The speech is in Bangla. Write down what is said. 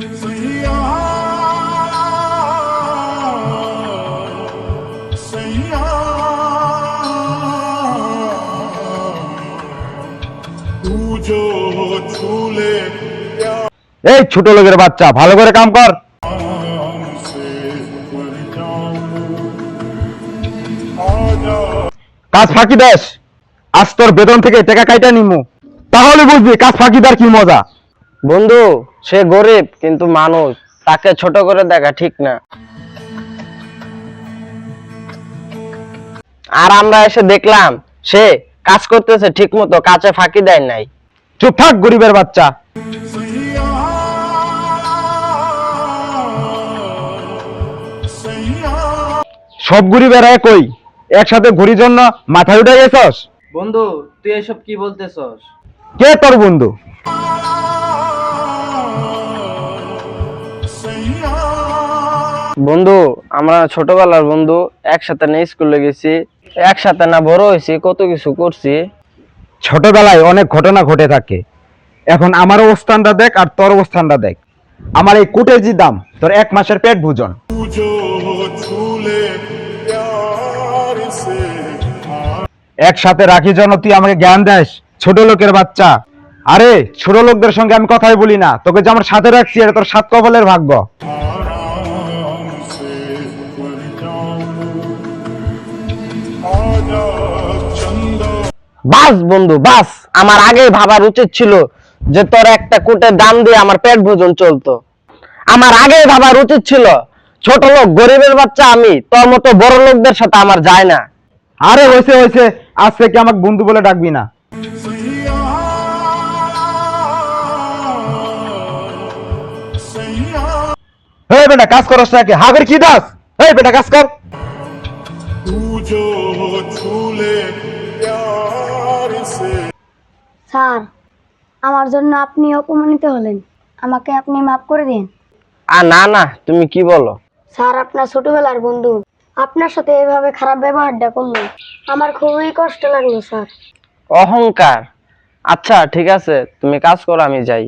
এই ছোট লোকের বাচ্চা, ভালো করে কাম কর। কাজ ফাঁকি দেস, আজ তোর বেতন থেকে টাকা কাইটা নিমু, তাহলে বুঝবি কাজ ফাঁকি দেওয়ার কি মজা। বন্ধু, সে গরিব কিন্তু মানুষ, তাকে ছোট করে দেখা ঠিক না। আর আমরা এসে দেখলাম সে কাজ করতেছে ঠিক মতো, কাজে ফাঁকি দেয় নাই। চুপ থাক গরিবের বাচ্চা। সব গরিবের একই, একসাথে ঘুরির জন্য মাথায় উঠে গেছস। বন্ধু, তুই এসব কি বলতেছস? কে তোর বন্ধু? বন্ধু, আমরা ছোটবেলার বন্ধু, একসাথে না স্কুলে গেছি, একসাথে না বড় হয়েছি, কত কিছু করছি। ছোটবেলায় অনেক ঘটনা ঘটে থাকে, এখন আমার অবস্থানটা দেখ আর তোর অবস্থানটা দেখ। আমার এই কুটের জি দাম তোর 1 মাসের পেট ভোজন। একসাথে রাখি জন্য তুই আমাকে জ্ঞান দেস, ছোট লোকের বাচ্চা। আরে ছোট লোকদের সঙ্গে আমি কথাই বলি না, তোকে যে আমার সাথে রাখছি এটা তোর 7 কপালের ভাগ্য। বাস বন্ধু বাস, আমার আগে ভাবার উচিত ছিল যে তোর একটা কোটের দাম দিয়ে আমার পেট ভোজন চলতো। আমার আগে ভাবার উচিত ছিল, ছোট লোক গরিবের বাচ্চা আমি, তোর মতো বড় লোকদের সাথে আমার যায় না। আরে হয়েছে হয়েছে, আজ থেকে আমাকে বন্ধু বলে ডাকবি না। এই বেটা কাজ করস নাকি? হাগের কি দাস? এই বেটা কাজ কর। স্যার, আমার জন্য আপনি অপমানিত হলেন, আমাকে আপনি মাফ করে দিন। না না, তুমি কি বলো? স্যার, আপনার ছোটবেলার বন্ধু আপনার সাথে এভাবে খারাপ ব্যবহারটা করলো, আমার খুবই কষ্ট লাগলো স্যার। অহংকার। আচ্ছা ঠিক আছে, তুমি কাজ করো, আমি যাই।